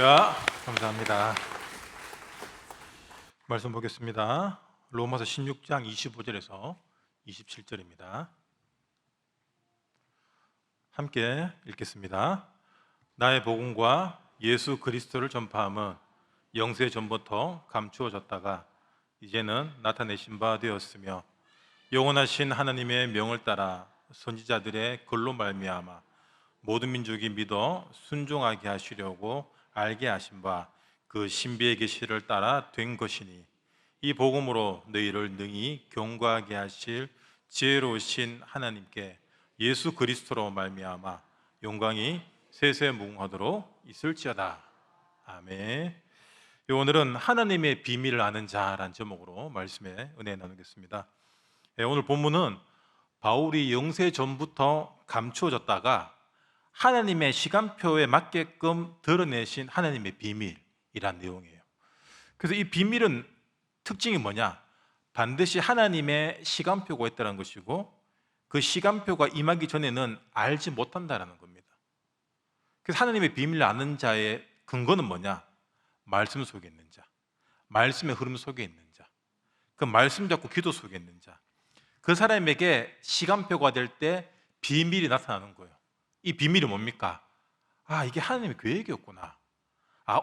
할렐루야. 감사합니다. 말씀 보겠습니다. 로마서 16장 25절에서 27절입니다. 함께 읽겠습니다. 나의 복음과 예수 그리스도를 전파함은 영세 전부터 감추어졌다가 이제는 나타내신 바 되었으며 영원하신 하나님의 명을 따라 선지자들의 글로 말미암아 모든 민족이 믿어 순종하게 하시려고 알게 하신 바 그 신비의 계시를 따라 된 것이니 이 복음으로 너희를 능히 경고하게 하실 지혜로우신 하나님께 예수 그리스도로 말미암아 영광이 세세무궁하도록 있을지어다. 아멘. 오늘은 하나님의 비밀을 아는 자라는 제목으로 말씀에 은혜 나누겠습니다. 오늘 본문은 바울이 영세 전부터 감추어졌다가 하나님의 시간표에 맞게끔 드러내신 하나님의 비밀이란 내용이에요. 그래서 이 비밀은 특징이 뭐냐? 반드시 하나님의 시간표가 있다는 것이고 그 시간표가 임하기 전에는 알지 못한다는 겁니다. 그래서 하나님의 비밀을 아는 자의 근거는 뭐냐? 말씀 속에 있는 자, 말씀의 흐름 속에 있는 자, 그 말씀 잡고 기도 속에 있는 자, 그 사람에게 시간표가 될 때 비밀이 나타나는 거예요. 이 비밀이 뭡니까? 이게 하나님의 계획이었구나.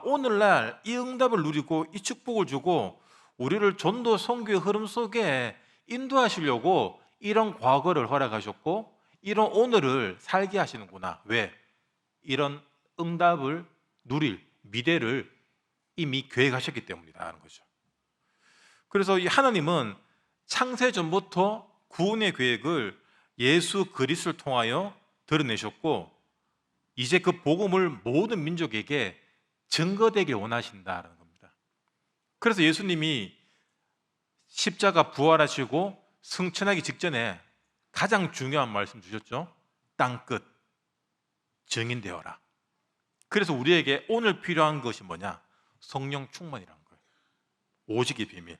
오늘날 이 응답을 누리고 이 축복을 주고 우리를 전도 선교의 흐름 속에 인도하시려고 이런 과거를 허락하셨고 이런 오늘을 살게 하시는구나. 왜? 이런 응답을 누릴 미래를 이미 계획하셨기 때문이라는 거죠. 그래서 이 하나님은 창세 전부터 구원의 계획을 예수 그리스도를 통하여 드러내셨고 이제 그 복음을 모든 민족에게 증거되길 원하신다는 겁니다. 그래서 예수님이 십자가 부활하시고 승천하기 직전에 가장 중요한 말씀 주셨죠. 땅끝 증인되어라. 그래서 우리에게 오늘 필요한 것이 뭐냐? 성령 충만이라는 거예요. 오직의 비밀.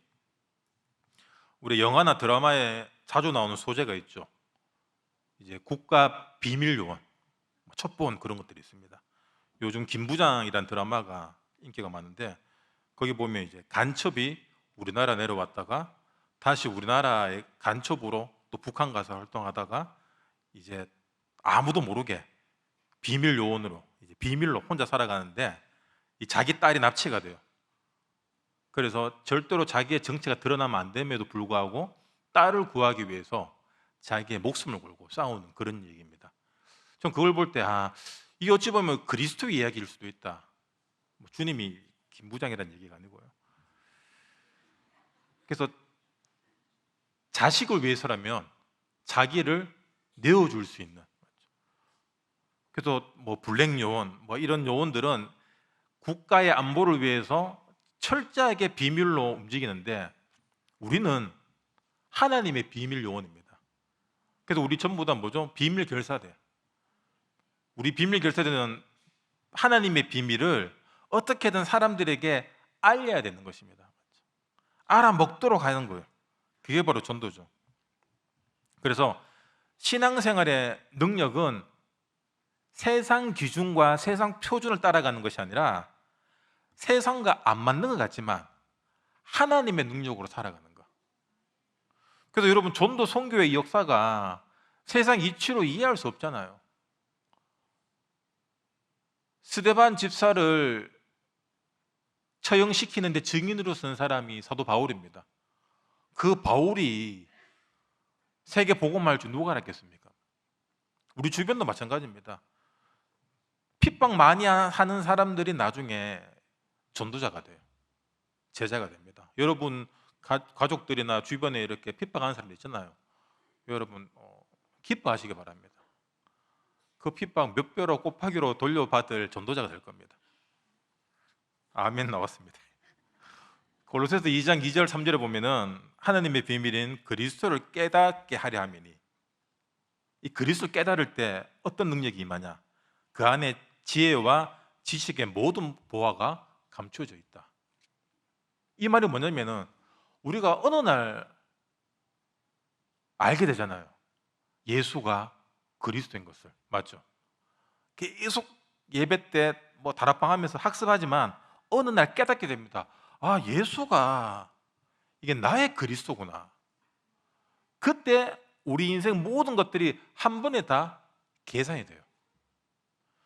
우리 영화나 드라마에 자주 나오는 소재가 있죠. 이제 국가 비밀 요원, 첩보원 그런 것들이 있습니다. 요즘 김부장이라는 드라마가 인기가 많은데 거기 보면 이제 간첩이 우리나라 내려왔다가 다시 우리나라의 간첩으로 또 북한 가서 활동하다가 이제 아무도 모르게 비밀 요원으로 이제 비밀로 혼자 살아가는데 이 자기 딸이 납치가 돼요. 그래서 절대로 자기의 정체가 드러나면 안 됨에도 불구하고 딸을 구하기 위해서 자기의 목숨을 걸고 싸우는 그런 얘기입니다. 전 그걸 볼 때 이게 어찌 보면 그리스도의 이야기일 수도 있다. 주님이 김부장이라는 얘기가 아니고요. 그래서 자식을 위해서라면 자기를 내어줄 수 있는. 그래서 블랙 요원, 이런 요원들은 국가의 안보를 위해서 철저하게 비밀로 움직이는데 우리는 하나님의 비밀 요원입니다. 그래서 우리 전부 다 뭐죠? 비밀 결사대. 우리 비밀 결사대는 하나님의 비밀을 어떻게든 사람들에게 알려야 되는 것입니다. 알아먹도록 하는 거예요. 그게 바로 전도죠. 그래서 신앙생활의 능력은 세상 기준과 세상 표준을 따라가는 것이 아니라 세상과 안 맞는 것 같지만 하나님의 능력으로 살아가는 것. 그래서 여러분 전도 선교의 이 역사가 세상 이치로 이해할 수 없잖아요. 스데반 집사를 처형시키는데 증인으로 쓴 사람이 사도 바울입니다. 그 바울이 세계 복음화할 줄 누가 알았겠습니까? 우리 주변도 마찬가지입니다. 핍박 많이 하는 사람들이 나중에 전도자가 돼요. 제자가 됩니다. 여러분 가족들이나 주변에 이렇게 핍박하는 사람들 있잖아요. 여러분 기뻐하시기 바랍니다. 그 핍박 몇 배로 곱하기로 돌려받을 전도자가 될 겁니다. 아멘 나왔습니다. 골로새서 2장 2절 3절에 보면은 하나님의 비밀인 그리스도를 깨닫게 하려 함이니 이 그리스도를 깨달을 때 어떤 능력이 임하냐? 그 안에 지혜와 지식의 모든 보화가 감춰져 있다. 이 말이 뭐냐면은 우리가 어느 날 알게 되잖아요. 예수가 그리스도인 것을. 맞죠? 계속 예배 때 뭐 다락방 하면서 학습하지만 어느 날 깨닫게 됩니다. 아, 예수가 이게 나의 그리스도구나. 그때 우리 인생 모든 것들이 한 번에 다 계산이 돼요.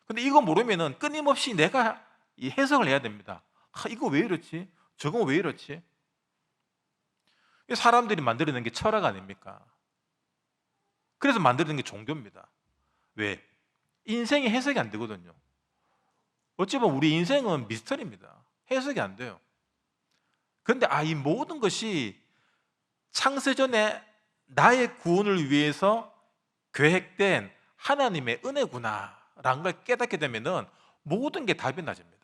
근데 이거 모르면은 끊임없이 내가 이 해석을 해야 됩니다. 아, 이거 왜 이렇지? 저거 왜 이렇지? 사람들이 만들어낸 게 철학 아닙니까? 그래서 만들어낸 게 종교입니다. 왜? 인생이 해석이 안 되거든요. 어찌 보면 우리 인생은 미스터리입니다. 해석이 안 돼요. 그런데 이 모든 것이 창세전에 나의 구원을 위해서 계획된 하나님의 은혜구나라는 걸 깨닫게 되면은 모든 게 답이 나집니다.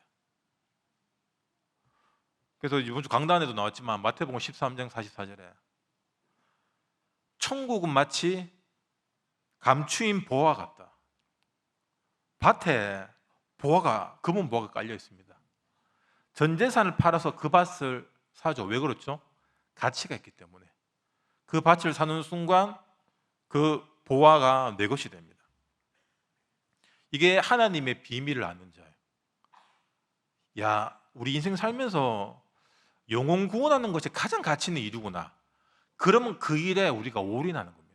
그래서 이번 주 강단에도 나왔지만 마태복음 13장 44절에 천국은 마치 감추인 보화 같다. 밭에 검은 보화가 깔려 있습니다. 전 재산을 팔아서 그 밭을 사죠. 왜 그렇죠? 가치가 있기 때문에. 그 밭을 사는 순간 그 보화가 내 것이 됩니다. 이게 하나님의 비밀을 아는 자예요. 야, 우리 인생 살면서 영혼 구원하는 것이 가장 가치 있는 일이구나. 그러면 그 일에 우리가 올인하는 겁니다.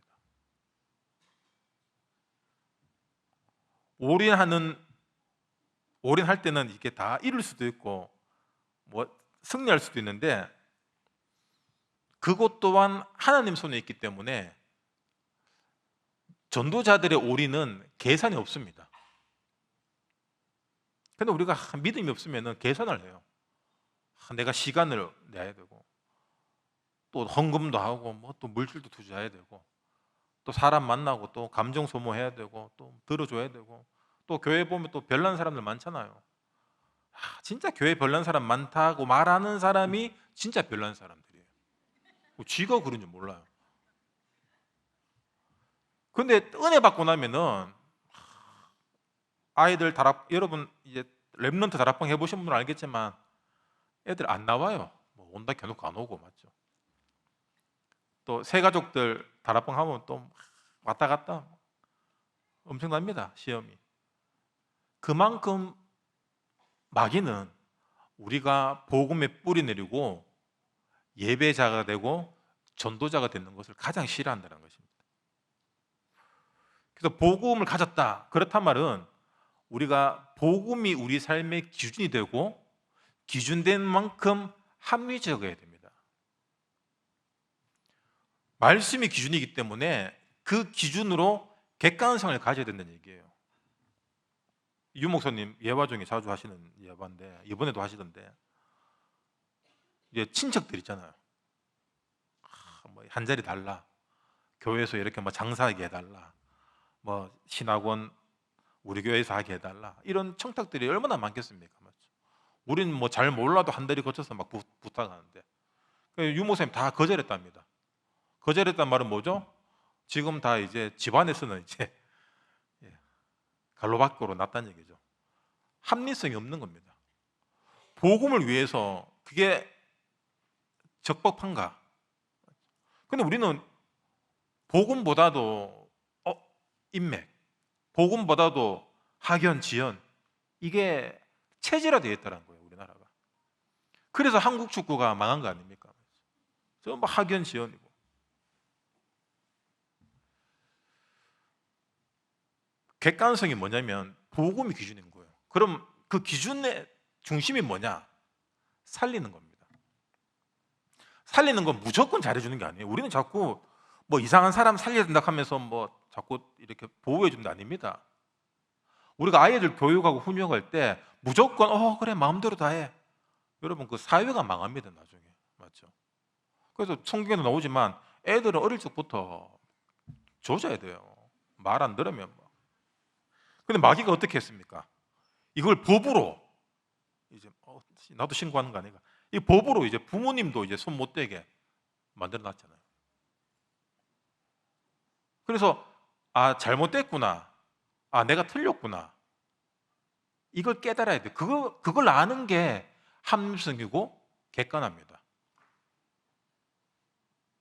올인할 때는 이게 다 이룰 수도 있고 뭐 승리할 수도 있는데 그것 또한 하나님 손에 있기 때문에 전도자들의 올인은 계산이 없습니다. 근데 우리가 믿음이 없으면 계산을 해요. 내가 시간을 내야 되고 또 헌금도 하고 뭐 또 물질도 투자해야 되고 또 사람 만나고 또 감정 소모해야 되고 또 들어줘야 되고 또 교회 보면 또 별난 사람들 많잖아요. 진짜 교회 별난 사람 많다고 말하는 사람이 진짜 별난 사람들이에요. 쥐가 그런 줄 몰라요. 근데 은혜 받고 나면은 아이들 여러분 이제 랩런트 다락방 해보신 분들은 알겠지만 애들 안 나와요. 뭐 온다 해놓고 안 오고, 맞죠? 또 새 가족들 다락방 하면 또 왔다 갔다 엄청납니다, 시험이. 그만큼 마귀는 우리가 복음의 뿌리 내리고 예배자가 되고 전도자가 되는 것을 가장 싫어한다는 것입니다. 그래서 복음을 가졌다, 그렇단 말은 우리가 복음이 우리 삶의 기준이 되고 기준된 만큼 합리적이어야 됩니다. 말씀이 기준이기 때문에 그 기준으로 객관성을 가져야 된다는 얘기예요. 유 목사님 예화 중에 자주 하시는 예화인데 이번에도 하시던데 이제 친척들 있잖아요. 뭐 한 자리 달라, 교회에서 이렇게 뭐 장사하게 해달라, 뭐 신학원 우리 교회에서 하게 해달라, 이런 청탁들이 얼마나 많겠습니까? 맞죠? 우리는 뭐 잘 몰라도 한 다리 거쳐서 막 부탁하는데 유 목사님 다 거절했답니다. 거절했단 말은 뭐죠? 지금 다 이제 집안에서는 이제 갈로 밖으로 났다는 얘기죠. 합리성이 없는 겁니다. 복음을 위해서 그게 적법한가? 근데 우리는 복음보다도 인맥, 복음보다도 학연, 지연, 이게 체질화되어 있다는 거예요, 우리나라가. 그래서 한국 축구가 망한 거 아닙니까? 전부 학연, 지연이고. 객관성이 뭐냐면 복음이 기준인 거예요. 그럼 그 기준의 중심이 뭐냐? 살리는 겁니다. 살리는 건 무조건 잘해주는 게 아니에요. 우리는 자꾸 뭐 이상한 사람 살려야 된다 하면서 뭐 자꾸 이렇게 보호해 주는 게 아닙니다. 우리가 아이들 교육하고 훈육할 때 무조건 그래 마음대로 다 해. 여러분 그 사회가 망합니다, 나중에. 맞죠? 그래서 성경에도 나오지만 애들은 어릴 적부터 조져야 돼요. 말 안 들으면 뭐. 근데 마귀가 어떻게 했습니까? 이걸 법으로 이제 나도 신고하는 거 아닌가? 이 법으로 이제 부모님도 이제 손 못 대게 만들어 놨잖아요. 그래서 잘못됐구나, 내가 틀렸구나, 이걸 깨달아야 돼. 그걸 아는 게 합리성이고 객관합니다.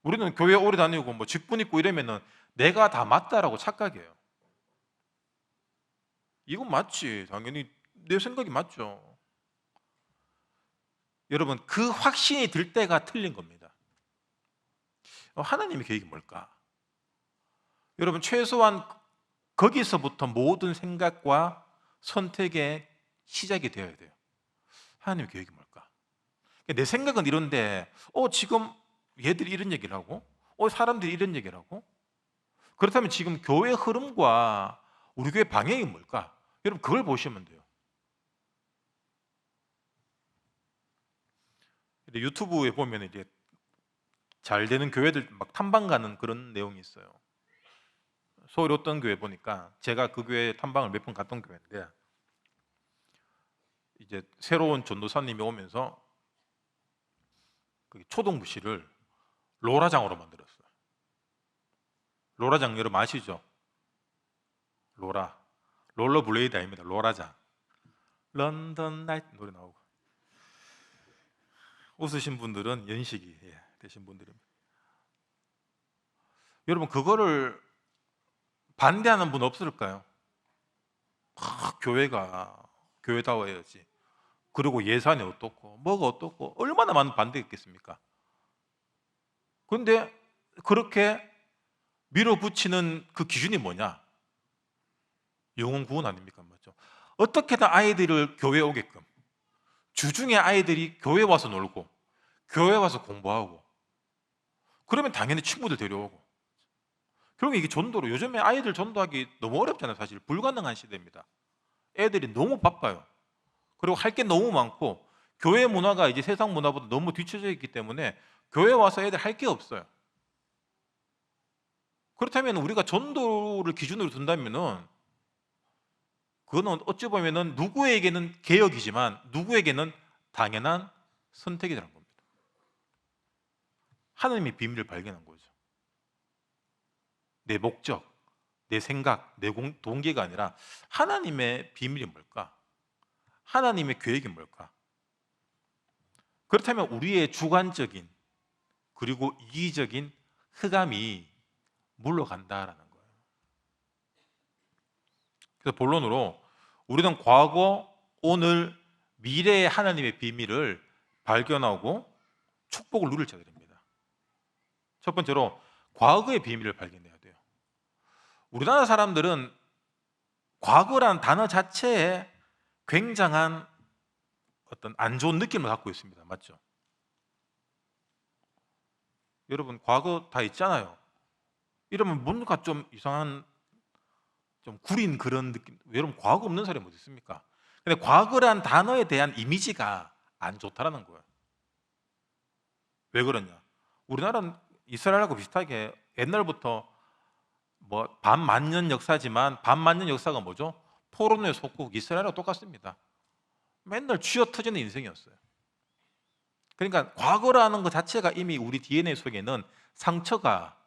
우리는 교회 오래 다니고 뭐 직분 있고 이러면은 내가 다 맞다라고 착각해요. 이건 맞지, 당연히 내 생각이 맞죠. 여러분, 그 확신이 들 때가 틀린 겁니다. 하나님의 계획이 뭘까? 여러분, 최소한 거기서부터 모든 생각과 선택의 시작이 되어야 돼요. 하나님의 계획이 뭘까? 내 생각은 이런데 지금 얘들이 이런 얘기를 하고 사람들이 이런 얘기를 하고, 그렇다면 지금 교회 흐름과 우리 교회 방향이 뭘까? 여러분, 그걸 보시면 돼요. 근데 유튜브에 보면 이제 잘 되는 교회들 막 탐방 가는 그런 내용이 있어요. 서울에 어떤 교회 보니까, 제가 그 교회 탐방을 몇 번 갔던 교회인데, 이제 새로운 전도사님이 오면서 그 초등부실을 로라장으로 만들었어요. 로라장 여러분 아시죠? 롤러블레이드 아닙니다. 로라장. 런던 나이트 노래 나오고. 웃으신 분들은 연식이 되신 분들입니다. 여러분, 그거를 반대하는 분 없을까요? 교회가 교회다워야지. 그리고 예산이 어떻고 뭐가 어떻고 얼마나 많은 반대가 있겠습니까? 그런데 그렇게 밀어붙이는 그 기준이 뭐냐? 영혼 구원 아닙니까? 맞죠? 어떻게든 아이들을 교회에 오게끔, 주중에 아이들이 교회 와서 놀고 교회 와서 공부하고, 그러면 당연히 친구들 데려오고. 결국 이게 전도로, 요즘에 아이들 전도하기 너무 어렵잖아요. 사실 불가능한 시대입니다. 애들이 너무 바빠요. 그리고 할 게 너무 많고, 교회 문화가 이제 세상 문화보다 너무 뒤처져 있기 때문에 교회 와서 애들 할 게 없어요. 그렇다면 우리가 전도를 기준으로 둔다면은, 그거는 어찌 보면은 누구에게는 개혁이지만 누구에게는 당연한 선택이라는 겁니다. 하나님의 비밀을 발견한 거죠. 내 목적, 내 생각, 내 동기가 아니라 하나님의 비밀이 뭘까? 하나님의 계획이 뭘까? 그렇다면 우리의 주관적인 그리고 이기적인 흑암이 물러간다라는 거예요. 그래서 본론으로, 우리는 과거, 오늘, 미래의 하나님의 비밀을 발견하고 축복을 누릴 자들입니다. 첫 번째로 과거의 비밀을 발견해야 돼요. 우리나라 사람들은 과거란 단어 자체에 굉장한 어떤 안 좋은 느낌을 갖고 있습니다. 맞죠? 여러분, 과거 다 있잖아요. 이러면 뭔가 좀 이상한, 좀 구린 그런 느낌. 여러분, 과거 없는 사람이 어디 있습니까? 근데 과거란 단어에 대한 이미지가 안 좋다라는 거예요. 왜 그러냐? 우리나라는 이스라엘하고 비슷하게 옛날부터 뭐 반만년 역사지만, 반만년 역사가 뭐죠? 포로노의 속국 이스라엘하고 똑같습니다. 맨날 쥐어 터지는 인생이었어요. 그러니까 과거라는 것 자체가 이미 우리 DNA 속에는 상처가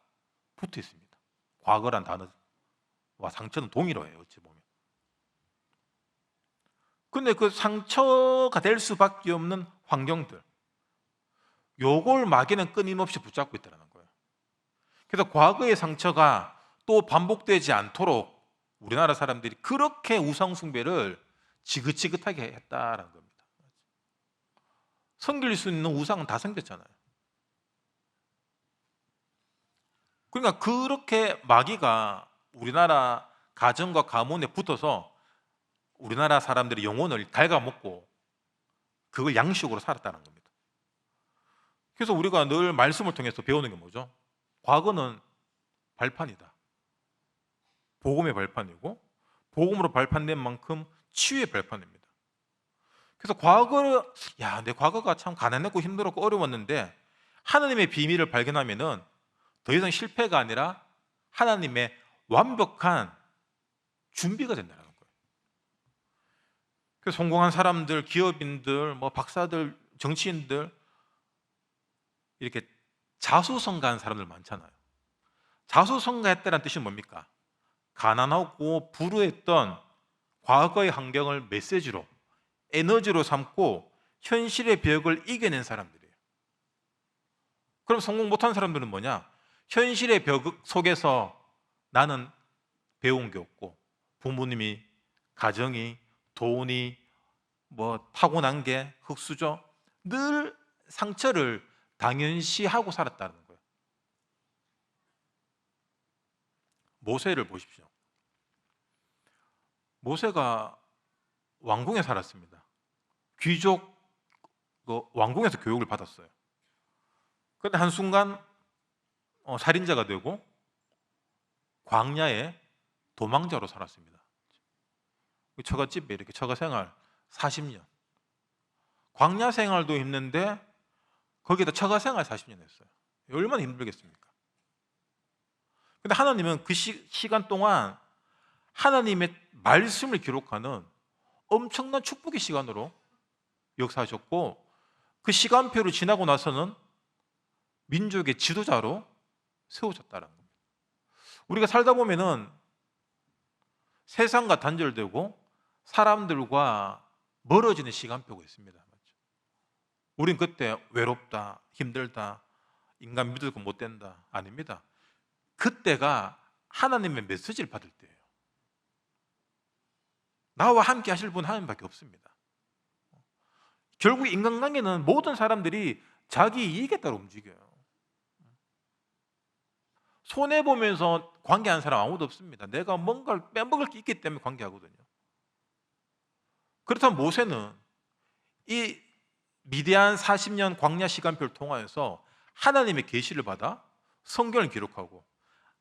붙어 있습니다. 과거란 단어와 상처는 동일어예요, 어찌 보면. 근데 그 상처가 될 수밖에 없는 환경들, 요걸 마귀는 끊임없이 붙잡고 있다는 거예요. 그래서 과거의 상처가 또 반복되지 않도록 우리나라 사람들이 그렇게 우상 숭배를 지긋지긋하게 했다라는 겁니다. 섬길 수 있는 우상은 다 섬겼잖아요. 그러니까 그렇게 마귀가 우리나라 가정과 가문에 붙어서 우리나라 사람들의 영혼을 갉아먹고 그걸 양식으로 살았다는 겁니다. 그래서 우리가 늘 말씀을 통해서 배우는 게 뭐죠? 과거는 발판이다. 복음의 발판이고, 복음으로 발판된 만큼 치유의 발판입니다. 그래서 내 과거가 참 가난했고 힘들었고 어려웠는데 하나님의 비밀을 발견하면은 더 이상 실패가 아니라 하나님의 완벽한 준비가 된다는 거예요. 그래서 성공한 사람들, 기업인들, 뭐 박사들, 정치인들, 이렇게 자수성가한 사람들 많잖아요. 자수성가했다는 뜻이 뭡니까? 가난하고 불우했던 과거의 환경을 메시지로, 에너지로 삼고 현실의 벽을 이겨낸 사람들이에요. 그럼 성공 못한 사람들은 뭐냐? 현실의 벽 속에서 나는 배운 게 없고, 부모님이, 가정이, 돈이, 뭐 타고난 게 흙수저, 늘 상처를 당연시하고 살았다는 거예요. 모세를 보십시오. 모세가 왕궁에 살았습니다. 귀족 왕궁에서 교육을 받았어요. 그런데 한순간 살인자가 되고 광야에 도망자로 살았습니다. 처갓집에 이렇게 처가 생활 40년. 광야 생활도 힘든데 거기다 처가 생활 40년 했어요. 얼마나 힘들겠습니까? 근데 하나님은 그 시간 동안 하나님의 말씀을 기록하는 엄청난 축복의 시간으로 역사하셨고, 그 시간표를 지나고 나서는 민족의 지도자로 세우셨다는 겁니다. 우리가 살다 보면은 세상과 단절되고 사람들과 멀어지는 시간표가 있습니다. 우린 그때 외롭다, 힘들다, 인간 믿을 거 못 된다. 아닙니다. 그때가 하나님의 메시지를 받을 때예요. 나와 함께 하실 분 하나님밖에 없습니다. 결국 인간관계는 모든 사람들이 자기 이익에 따라 움직여요. 손해보면서 관계하는 사람 아무도 없습니다. 내가 뭔가를 빼먹을 게 있기 때문에 관계하거든요. 그렇다면 모세는 이 미디안 40년 광야 시간표를 통하여서 하나님의 계시를 받아 성경을 기록하고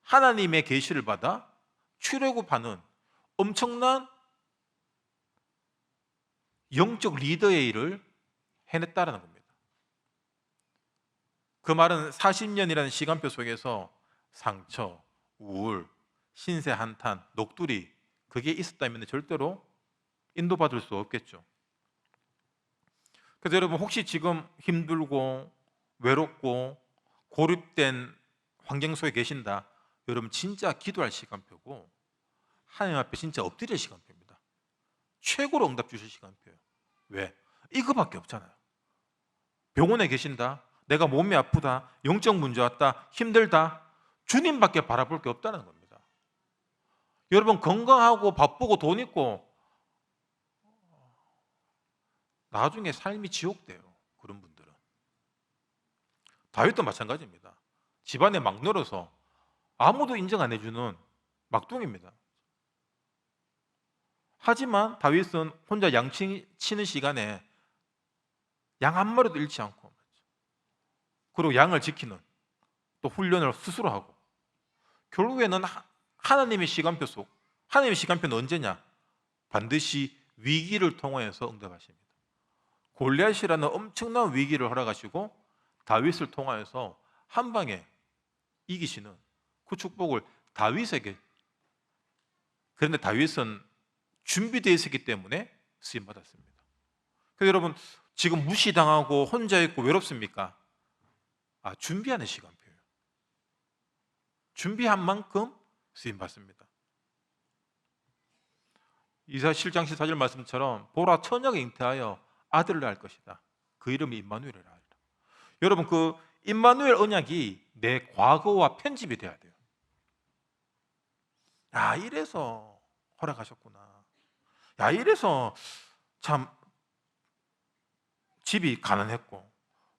하나님의 계시를 받아 출애굽하는 엄청난 영적 리더의 일을 해냈다는 겁니다. 그 말은 40년이라는 시간표 속에서 상처, 우울, 신세 한탄, 녹두리, 그게 있었다면 절대로 인도받을 수 없겠죠. 그래서 여러분, 혹시 지금 힘들고 외롭고 고립된 환경 속에 계신다, 여러분 진짜 기도할 시간표고 하나님 앞에 진짜 엎드릴 시간표입니다. 최고로 응답 주실 시간표예요. 왜? 이거밖에 없잖아요. 병원에 계신다, 내가 몸이 아프다, 영적 문제 왔다, 힘들다, 주님밖에 바라볼 게 없다는 겁니다. 여러분, 건강하고 바쁘고 돈 있고 나중에 삶이 지옥돼요. 그런 분들은. 다윗도 마찬가지입니다. 집안에 막 늘어서 아무도 인정 안 해주는 막둥입니다. 하지만 다윗은 혼자 양 치는 시간에 양 한 마리도 잃지 않고, 그리고 양을 지키는 또 훈련을 스스로 하고, 결국에는 하나님의 시간표 속, 하나님의 시간표는 언제냐? 반드시 위기를 통하여서 응답하십니다. 골리앗이라는 엄청난 위기를 허락하시고 다윗을 통하여서 한 방에 이기시는 그 축복을 다윗에게, 그런데 다윗은 준비되어 있었기 때문에 쓰임받았습니다. 그래서 여러분, 지금 무시당하고 혼자 있고 외롭습니까? 준비하는 시간표예요. 준비한 만큼 쓰임받습니다. 이사야 7장 14절 말씀처럼 보라, 처녀가 잉태하여 아들을 낳을 것이다. 그 이름이 임마누엘이라 하리라. 여러분, 그 임마누엘 언약이 내 과거와 편집이 돼야 돼요. 이래서 허락하셨구나. 이래서 참 집이 가난했고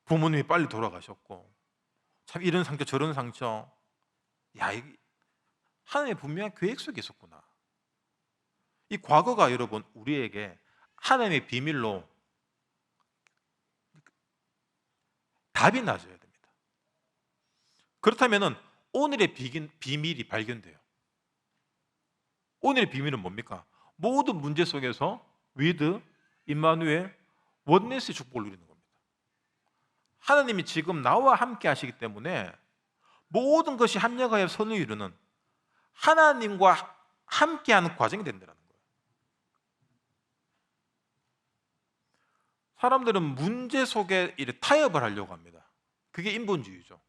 부모님이 빨리 돌아가셨고 참 이런 상처 저런 상처, 하나님의 분명한 계획 속에 있었구나. 이 과거가 여러분 우리에게 하나님의 비밀로 답이 나줘야 됩니다. 그렇다면 오늘의 비밀이 발견돼요. 오늘의 비밀은 뭡니까? 모든 문제 속에서 위드, 임마누엘, 원네스의 축복을 누리는 겁니다. 하나님이 지금 나와 함께 하시기 때문에 모든 것이 합력하여 선을 이루는 하나님과 함께하는 과정이 된다는 거예요. 사람들은 문제 속에 타협을 하려고 합니다. 그게 인본주의죠.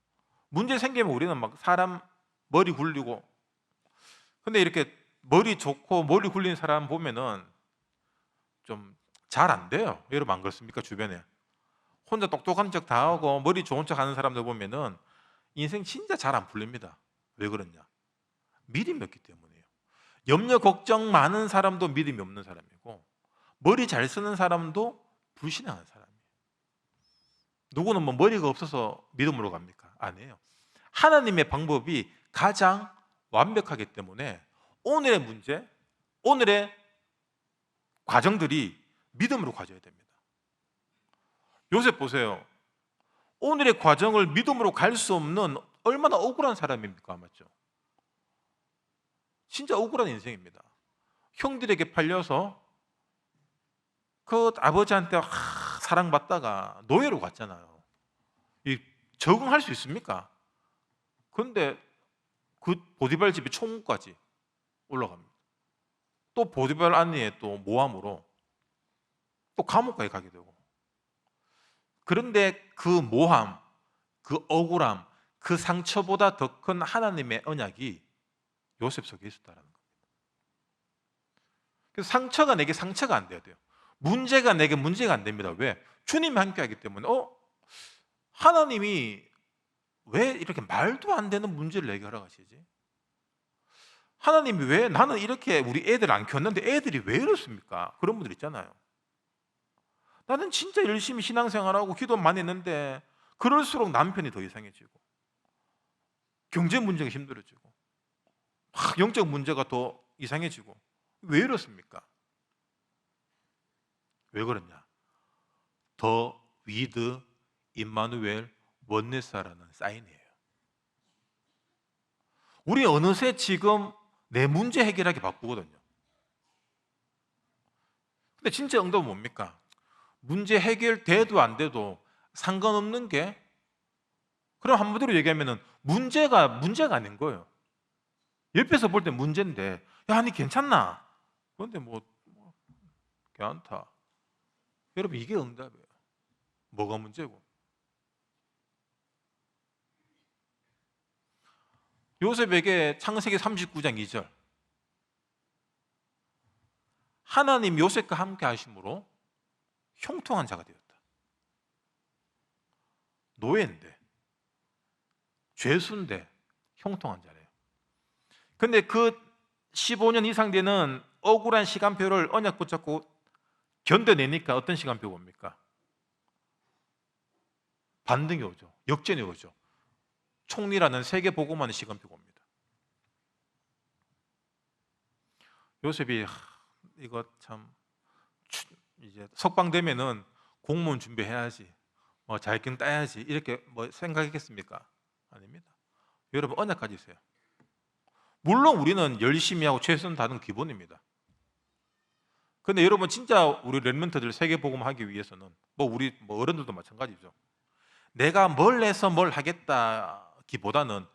문제 생기면 우리는 막 사람 머리 굴리고, 근데 이렇게 머리 좋고 머리 굴리는 사람 보면은 좀 잘 안 돼요. 여러분 안 그렇습니까? 주변에 혼자 똑똑한 척 다 하고 머리 좋은 척 하는 사람들 보면은 인생 진짜 잘 안 풀립니다. 왜 그러냐? 믿음이 없기 때문이에요. 염려 걱정 많은 사람도 믿음이 없는 사람이고, 머리 잘 쓰는 사람도 불신앙한 사람이에요. 누구는 뭐 머리가 없어서 믿음으로 갑니까? 아니에요. 하나님의 방법이 가장 완벽하기 때문에 오늘의 문제, 오늘의 과정들이 믿음으로 가져야 됩니다. 요셉 보세요. 오늘의 과정을 믿음으로 갈 수 없는 얼마나 억울한 사람입니까? 맞죠? 진짜 억울한 인생입니다. 형들에게 팔려서 그 아버지한테 사랑받다가 노예로 갔잖아요. 적응할 수 있습니까? 그런데 그 보디발 집에 총무까지 올라갑니다. 또 보디발 언니의 또 모함으로 또 감옥까지 가게 되고. 그런데 그 모함, 그 억울함, 그 상처보다 더 큰 하나님의 언약이 요셉 속에 있었다는 겁니다. 그래서 상처가 내게 상처가 안 돼야 돼요. 문제가 내게 문제가 안 됩니다. 왜? 주님이 함께하기 때문에. 하나님이 왜 이렇게 말도 안 되는 문제를 내게 허락하시지? 하나님이 왜 나는 이렇게 우리 애들 안 키웠는데 애들이 왜 이렇습니까? 그런 분들 있잖아요. 나는 진짜 열심히 신앙생활하고 기도 많이 했는데 그럴수록 남편이 더 이상해지고 경제 문제가 힘들어지고 영적 문제가 더 이상해지고 왜 이렇습니까? 왜 그러냐? 더 위드 임마누엘 원네스라는 사인이에요. 우리 어느새 지금 내 문제 해결하기 바쁘거든요. 근데 진짜 응답은 뭡니까? 문제 해결돼도 안 돼도 상관없는 게, 그럼 한마디로 얘기하면 문제가 아닌 거예요. 옆에서 볼 때 문제인데, 야, 니 괜찮나? 그런데 괜찮다. 여러분, 이게 응답이에요. 뭐가 문제고? 요셉에게 창세기 39장 2절, 하나님 요셉과 함께 하심으로 형통한 자가 되었다. 노예인데, 죄수인데 형통한 자래요. 근데 그 15년 이상 되는 억울한 시간표를 언약 붙잡고 견뎌내니까 어떤 시간표 봅니까? 반등이 오죠. 역전이 오죠. 총리라는 세계 보고만의 시간표 봅니다. 요셉이 이거 참 이제 석방 되면은 공무원 준비해야지, 자격증 따야지 이렇게 생각했겠습니까? 아닙니다. 여러분, 언약 가지세요. 물론 우리는 열심히 하고 최선을 다하는 기본입니다. 근데 여러분, 진짜 우리 렘넌트들 세계 복음하기 위해서는 우리 어른들도 마찬가지죠. 내가 뭘 해서 뭘 하겠다기보다는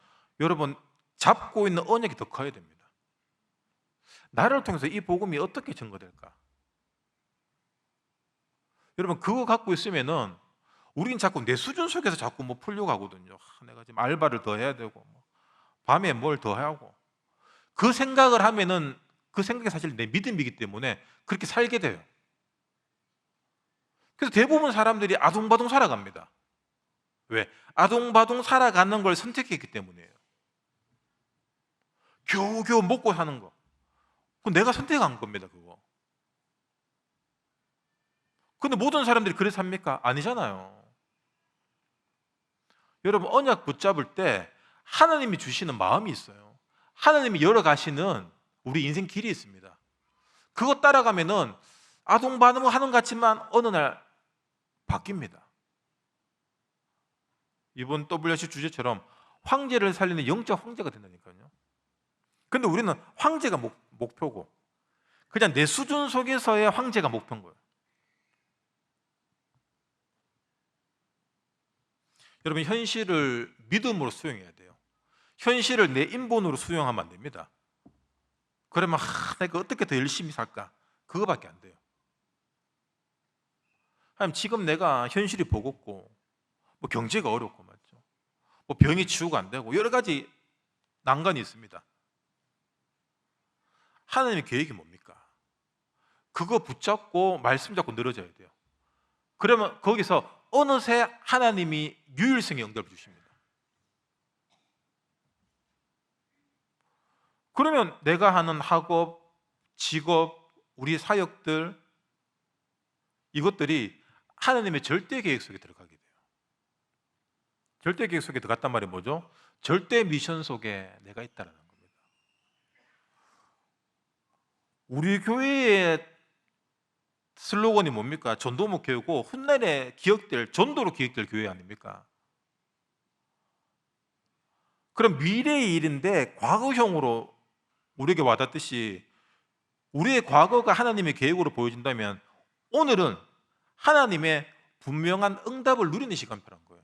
여러분, 잡고 있는 언약이 더 커야 됩니다. 나를 통해서 이 복음이 어떻게 증거될까? 여러분, 그거 갖고 있으면은 우린 자꾸 내 수준 속에서 자꾸 풀려고 하거든요. 내가 지금 알바를 더 해야 되고 밤에 뭘 더 하고, 그 생각을 하면은 그 생각이 사실 내 믿음이기 때문에 그렇게 살게 돼요. 그래서 대부분 사람들이 아둥바둥 살아갑니다. 왜? 아둥바둥 살아가는 걸 선택했기 때문이에요. 겨우겨우 먹고 사는 거, 그건 내가 선택한 겁니다. 그거. 근데 모든 사람들이 그래 삽니까? 아니잖아요. 여러분, 언약 붙잡을 때 하나님이 주시는 마음이 있어요. 하나님이 열어가시는 우리 인생 길이 있습니다. 그거 따라가면은 아동반응 하는 것 같지만 어느 날 바뀝니다. 이번 WRC 주제처럼 황제를 살리는 영적 황제가 된다니까요. 근데 우리는 황제가 목표고 그냥 내 수준 속에서의 황제가 목표인 거예요. 여러분, 현실을 믿음으로 수용해야 돼요. 현실을 내 인본으로 수용하면 안 됩니다. 그러면 내가 어떻게 더 열심히 살까? 그거밖에 안 돼요. 지금 내가 현실이 버겁고 경제가 어렵고 맞죠? 병이 치유가 안 되고 여러 가지 난관이 있습니다. 하나님의 계획이 뭡니까? 그거 붙잡고 말씀 잡고 늘어져야 돼요. 그러면 거기서 어느새 하나님이 유일성의 응답을 주십니다. 그러면 내가 하는 학업, 직업, 우리 사역들, 이것들이 하나님의 절대 계획 속에 들어가게 돼요. 절대 계획 속에 들어갔단 말이 뭐죠? 절대 미션 속에 내가 있다는 겁니다. 우리 교회의 슬로건이 뭡니까? 전도목 교회고 훗날에 기억될, 전도로 기억될 교회 아닙니까? 그럼 미래의 일인데 과거형으로 우리에게 와닿듯이 우리의 과거가 하나님의 계획으로 보여진다면 오늘은 하나님의 분명한 응답을 누리는 시간표란 거예요.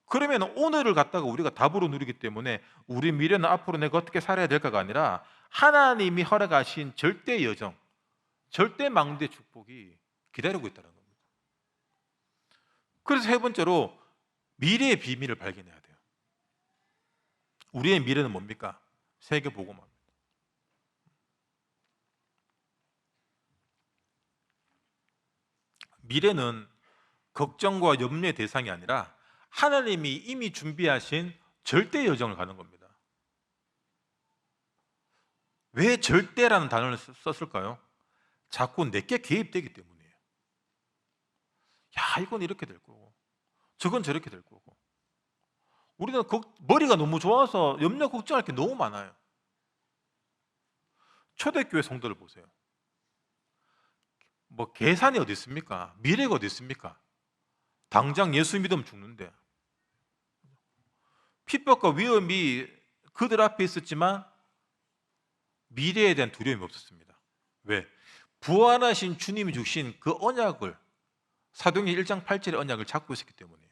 그러면 오늘을 갖다가 우리가 답으로 누리기 때문에 우리 미래는 앞으로 내가 어떻게 살아야 될까가 아니라 하나님이 허락하신 절대 여정, 절대 망대 축복이 기다리고 있다는 겁니다. 그래서 세 번째로 미래의 비밀을 발견해야 돼요. 우리의 미래는 뭡니까? 세계복음화입니다. 미래는 걱정과 염려의 대상이 아니라 하나님이 이미 준비하신 절대 여정을 가는 겁니다. 왜 절대라는 단어를 썼을까요? 자꾸 내게 개입되기 때문이에요. 야, 이건 이렇게 될 거고 저건 저렇게 될 거고. 우리는 머리가 너무 좋아서 염려 걱정할 게 너무 많아요. 초대교회 성도를 보세요. 뭐 계산이 어디 있습니까? 미래가 어디 있습니까? 당장 예수 믿으면 죽는데. 핍박과 위험이 그들 앞에 있었지만 미래에 대한 두려움이 없었습니다. 왜? 부활하신 주님이 주신 그 언약을, 사도행전 1장 8절의 언약을 잡고 있었기 때문이에요.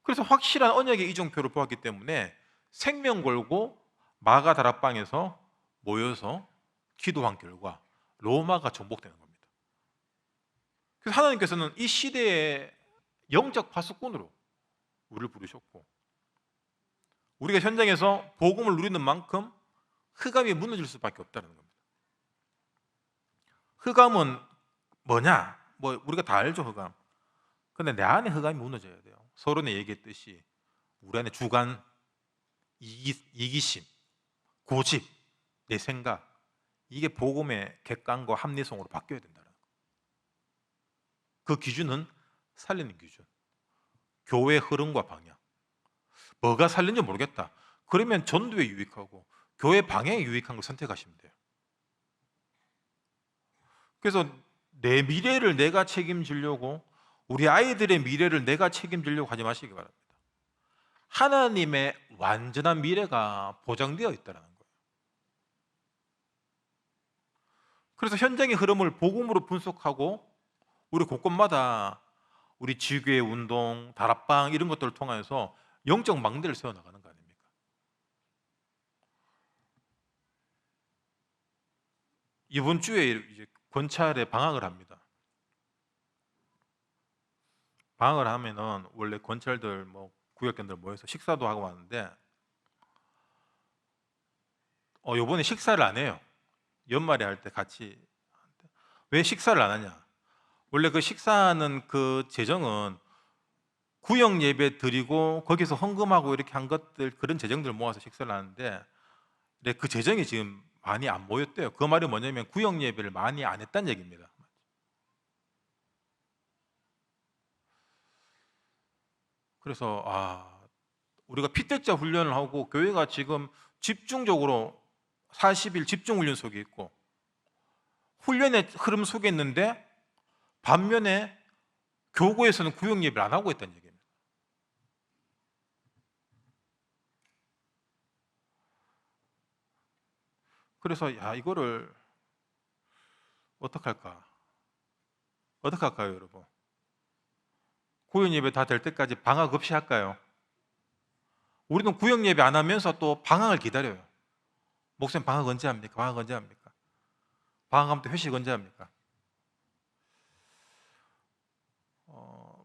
그래서 확실한 언약의 이정표를 보았기 때문에 생명 걸고 마가 다락방에서 모여서 기도한 결과 로마가 정복되는 겁니다. 그래서 하나님께서는 이 시대의 영적 파수꾼으로 우리를 부르셨고, 우리가 현장에서 복음을 누리는 만큼 흑암이 무너질 수밖에 없다는 겁니다. 흑암은 뭐냐? 뭐 우리가 다 알죠, 흑암. 근데 내 안에 흑암이 무너져야 돼요. 서론에 얘기했듯이 우리 안에 주관, 이기심, 고집, 내 생각, 이게 복음의 객관과 합리성으로 바뀌어야 된다는 거예요. 그 기준은 살리는 기준, 교회의 흐름과 방향. 뭐가 살리는지 모르겠다. 그러면 전도에 유익하고 교회 방향에 유익한 걸 선택하시면 돼요. 그래서 내 미래를 내가 책임지려고, 우리 아이들의 미래를 내가 책임지려고 하지 마시기 바랍니다. 하나님의 완전한 미래가 보장되어 있다는 거예요. 그래서 현장의 흐름을 복음으로 분석하고 우리 곳곳마다 우리 지교회 운동, 다락방 이런 것들을 통해서 영적 망대를 세워나가는 거 아닙니까? 이번 주에 이제 권찰에 방학을 합니다. 방학을 하면은 원래 권찰들 뭐 구역견들 모여서 식사도 하고 하는데 요번에 식사를 안 해요. 연말에 할 때 같이. 왜 식사를 안 하냐? 원래 그 식사하는 그 재정은 구역 예배 드리고 거기서 헌금하고 이렇게 한 것들, 그런 재정들 모아서 식사를 하는데 그 재정이 지금 많이 안 모였대요. 그 말이 뭐냐면 구역 예배를 많이 안 했다는 얘기입니다. 그래서 우리가 피택자 훈련을 하고 교회가 지금 집중적으로 40일 집중 훈련 속에 있고 훈련의 흐름 속에 있는데 반면에 교구에서는 구역 예배를 안 하고 있다는 얘기입니다. 그래서 이거를 어떡할까? 어떡할까요, 여러분? 구역 예배 다 될 때까지 방학 없이 할까요? 우리는 구역 예배 안 하면서 또 방학을 기다려요. 목사님 방학 언제 합니까? 방학 언제 합니까? 방학하면 또 회식 언제 합니까?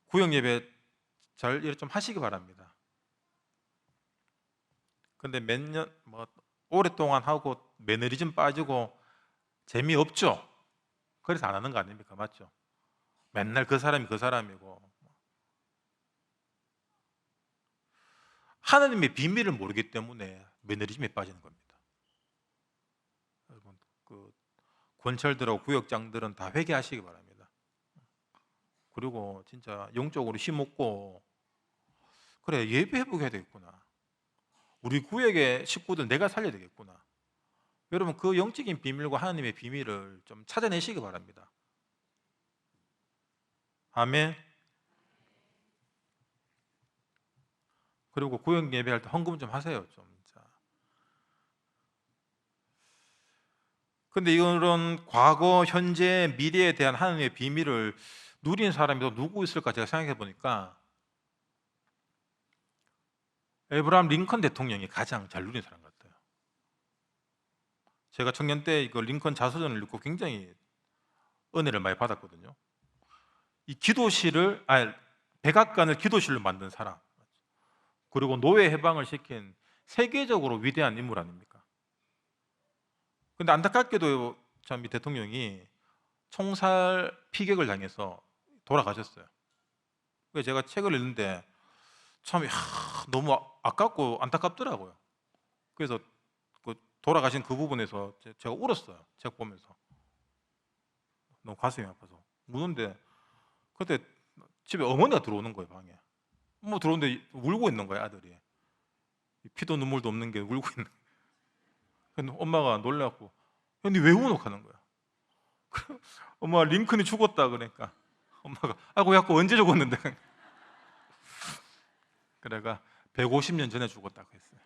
구역 예배 잘 좀 하시기 바랍니다. 근데 몇 년, 오랫동안 하고 매너리즘 빠지고 재미없죠? 그래서 안 하는 거 아닙니까? 맞죠? 맨날 그 사람이 그 사람이고. 하나님의 비밀을 모르기 때문에 매너리즘에 빠지는 겁니다. 여러분, 권찰들하고 구역장들은 다 회개하시기 바랍니다. 그리고 진짜 영적으로 힘없고 그래 예배 회복해야 되겠구나. 우리 구역의 식구들 내가 살려야 되겠구나. 여러분 그 영적인 비밀과 하나님의 비밀을 좀 찾아내시기 바랍니다. 아멘. 그리고 구역 예배할 때 헌금 좀 하세요. 좀. 근데 이런 과거, 현재, 미래에 대한 하나님의 비밀을 누린 사람이 또 누구 있을까 제가 생각해 보니까 에브라함 링컨 대통령이 가장 잘 누린 사람 같아요. 제가 청년 때 이거 링컨 자서전을 읽고 굉장히 은혜를 많이 받았거든요. 이 기도실을 백악관을 기도실로 만든 사람, 그리고 노예 해방을 시킨 세계적으로 위대한 인물 아닙니까? 근데 안타깝게도 참 이 대통령이 총살 피격을 당해서 돌아가셨어요. 그래서 제가 책을 읽는데 참 너무 아깝고 안타깝더라고요. 그래서 돌아가신 그 부분에서 제가 울었어요. 책 보면서 너무 가슴이 아파서 우는데 그때 집에 어머니가 들어오는 거예요. 방에 뭐 들어오는데 울고 있는 거예요. 아들이 피도 눈물도 없는 게 울고 있는 거예요. 근데 엄마가 놀라고 근데 왜 우노 하는 거야. 엄마가 링컨이 죽었다 그러니까 엄마가 아이고 야구 언제 죽었는데 그래가 150년 전에 죽었다고 했어요.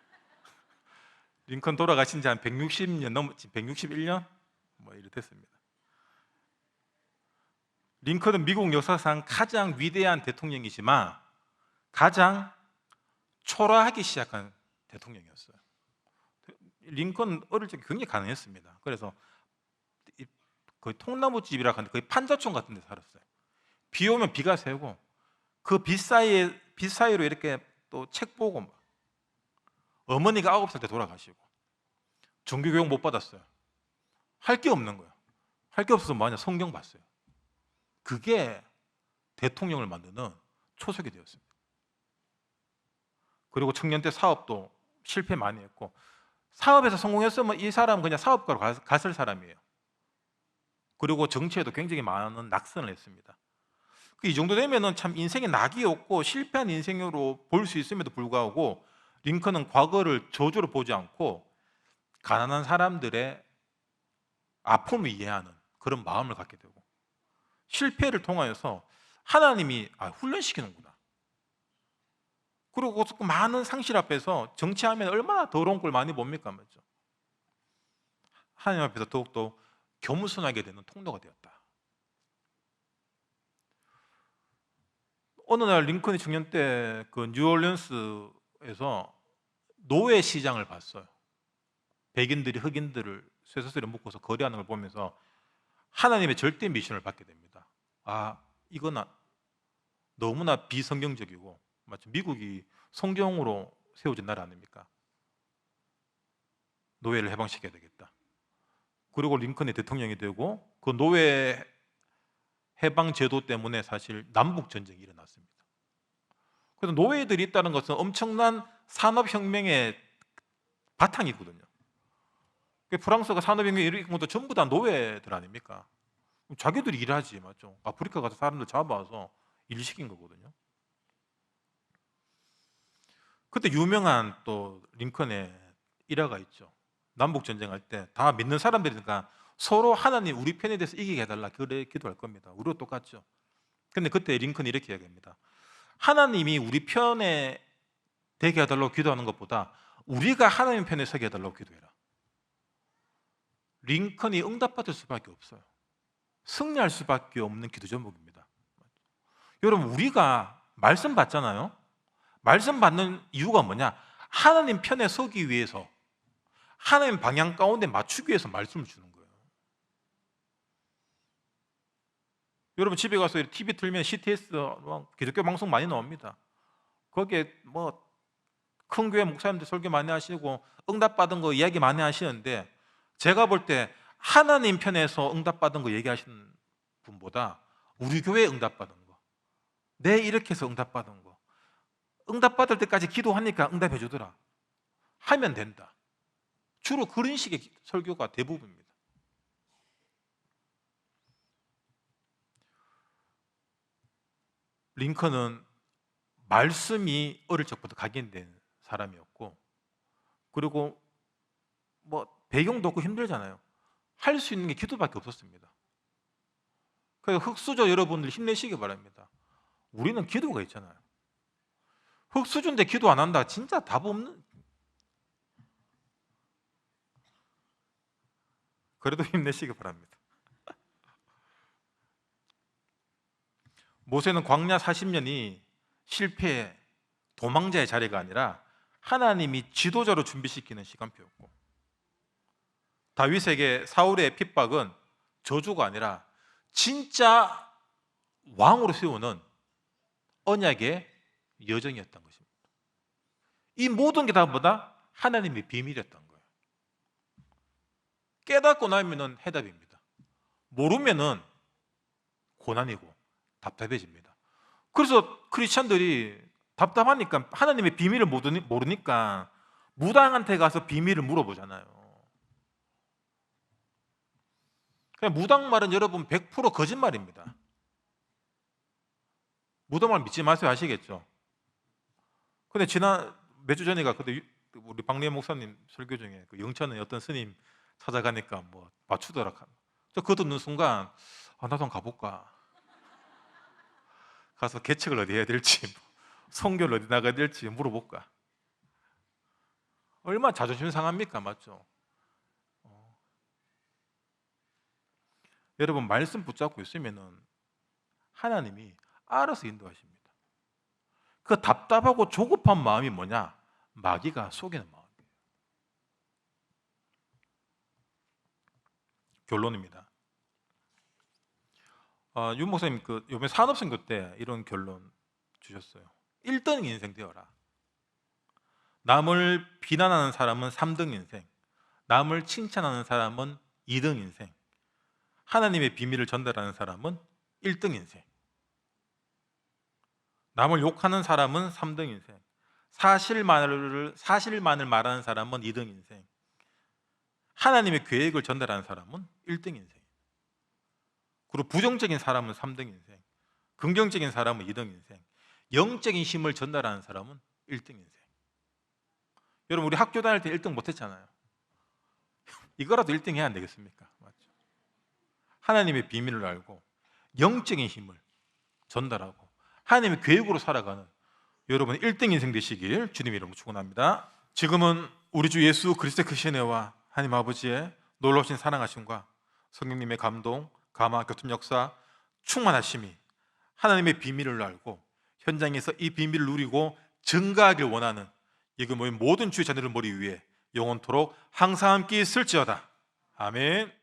링컨 돌아가신 지 한 160년 넘었지, 161년 뭐 이렇댔습니다. 링컨은 미국 역사상 가장 위대한 대통령이지만 가장 초라하기 시작한 대통령이었어요. 링컨은 어릴 적에 굉장히 가난했습니다. 그래서 거의 통나무집이라 하는데 거의 판자촌 같은 데 살았어요. 비 오면 비가 새고 그 빛 사이로 이렇게 또 책 보고 막. 어머니가 9살 때 돌아가시고 종교교육 못 받았어요. 할 게 없는 거예요. 할 게 없어서 뭐하냐, 성경 봤어요. 그게 대통령을 만드는 초석이 되었습니다. 그리고 청년 때 사업도 실패 많이 했고 사업에서 성공했으면 이 사람은 그냥 사업가로 갔을 사람이에요. 그리고 정치에도 굉장히 많은 낙선을 했습니다. 이 정도 되면은 참 인생에 낙이 없고 실패한 인생으로 볼 수 있음에도 불구하고 링컨은 과거를 저주로 보지 않고 가난한 사람들의 아픔을 이해하는 그런 마음을 갖게 되고 실패를 통하여서 하나님이 훈련시키는구나. 그리고 그 많은 상실 앞에서 정치하면 얼마나 더러운 걸 많이 봅니까? 맞죠? 하나님 앞에서 더욱더 겸손하게 되는 통로가 되었다. 어느 날 링컨이 청년 때 그 뉴올리언스에서 노예 시장을 봤어요. 백인들이 흑인들을 쇠사슬에 묶어서 거래하는 걸 보면서 하나님의 절대 미션을 받게 됩니다. 이건 너무나 비성경적이고 마치 미국이 성경으로 세워진 나라 아닙니까? 노예를 해방시켜야 되겠다. 그리고 링컨이 대통령이 되고 그 노예 해방 제도 때문에 사실 남북 전쟁이 일어났습니다. 그래서 노예들이 있다는 것은 엄청난 산업혁명의 바탕이거든요. 프랑스가 산업혁명을 일으킨 것도 전부 다 노예들 아닙니까? 자기들이 일하지, 맞죠? 아프리카 가서 사람들 잡아와서 일 시킨 거거든요. 그때 유명한 또 링컨의 일화가 있죠. 남북 전쟁할 때 다 믿는 사람들이니까 서로 하나님 우리 편에 대해서 이기게 해달라 그래 기도할 겁니다. 우리도 똑같죠. 근데 그때 링컨이 이렇게 이야기합니다. 하나님이 우리 편에 되게 해달라고 기도하는 것보다 우리가 하나님 편에 서게 해달라고 기도해라. 링컨이 응답받을 수밖에 없어요. 승리할 수밖에 없는 기도 제목입니다. 여러분 우리가 말씀 받잖아요. 말씀 받는 이유가 뭐냐? 하나님 편에 서기 위해서 하나님 방향 가운데 맞추기 위해서 말씀을 주는 거예요. 여러분 집에 가서 TV 틀면 CTS 기독교 방송 많이 나옵니다. 거기에 뭐 큰 교회 목사님들 설교 많이 하시고 응답받은 거 이야기 많이 하시는데 제가 볼 때 하나님 편에서 응답받은 거 얘기하시는 분보다 우리 교회 응답받은 거, 내 이렇게 해서 응답받은 거, 응답받을 때까지 기도하니까 응답해 주더라 하면 된다. 주로 그런 식의 설교가 대부분입니다. 링컨은 말씀이 어릴 적부터 각인된 사람이었고, 그리고 뭐 배경도 없고 힘들잖아요. 할 수 있는 게 기도밖에 없었습니다. 그래서 흑수저 여러분들 힘내시기 바랍니다. 우리는 기도가 있잖아요. 흑수저인데 기도 안 한다, 진짜 답 없는. 그래도 힘내시기 바랍니다. 모세는 광야 40년이 실패의 도망자의 자리가 아니라 하나님이 지도자로 준비시키는 시간표였고, 다윗에게 사울의 핍박은 저주가 아니라 진짜 왕으로 세우는 언약의 여정이었던 것입니다. 이 모든 게 다 뭐다? 하나님의 비밀이었던 거예요. 깨닫고 나면은 해답입니다. 모르면은 고난이고 답답해집니다. 그래서 크리스천들이 답답하니까 하나님의 비밀을 모르니까 무당한테 가서 비밀을 물어보잖아요. 그냥 무당 말은 여러분 100% 거짓말입니다. 무당 말 믿지 마세요, 아시겠죠? 근데 지난 몇 주 전인가 그때 우리 박리현 목사님 설교 중에 그 영천에 어떤 스님 찾아가니까 뭐 맞추더라. 저 그거 듣는 순간 나도 한번 가볼까. 가서 개척을 어디 해야 될지, 선교를 어디 나가야 될지 물어볼까. 얼마나 자존심 상합니까? 맞죠? 여러분 말씀 붙잡고 있으면은 하나님이 알아서 인도하십니다. 그 답답하고 조급한 마음이 뭐냐? 마귀가 속이는 마음이에요. 결론입니다. 윤 목사님 이번에 산업선교 때 이런 결론 주셨어요. 1등 인생 되어라. 남을 비난하는 사람은 3등 인생, 남을 칭찬하는 사람은 2등 인생, 하나님의 비밀을 전달하는 사람은 1등 인생, 남을 욕하는 사람은 3등 인생, 사실만을 말하는 사람은 2등 인생, 하나님의 계획을 전달하는 사람은 1등 인생, 그리고 부정적인 사람은 3등 인생, 긍정적인 사람은 2등 인생, 영적인 힘을 전달하는 사람은 1등 인생. 여러분 우리 학교 다닐 때 1등 못했잖아요. 이거라도 1등 해야 안 되겠습니까? 맞죠? 하나님의 비밀을 알고 영적인 힘을 전달하고 하나님의 계획으로 살아가는 여러분 1등 인생 되시길 주님 이름으로 축원합니다. 지금은 우리 주 예수 그리스도의 크신 은혜와 하나님 아버지의 놀라우신 사랑하심과 성령님의 감동, 감화, 교통 역사, 충만하심이 하나님의 비밀을 알고 현장에서 이 비밀을 누리고 증가하길 원하는 여기 모인 모든 주의 자녀를 머리 위에 영원토록 항상 함께 있을지어다. 아멘.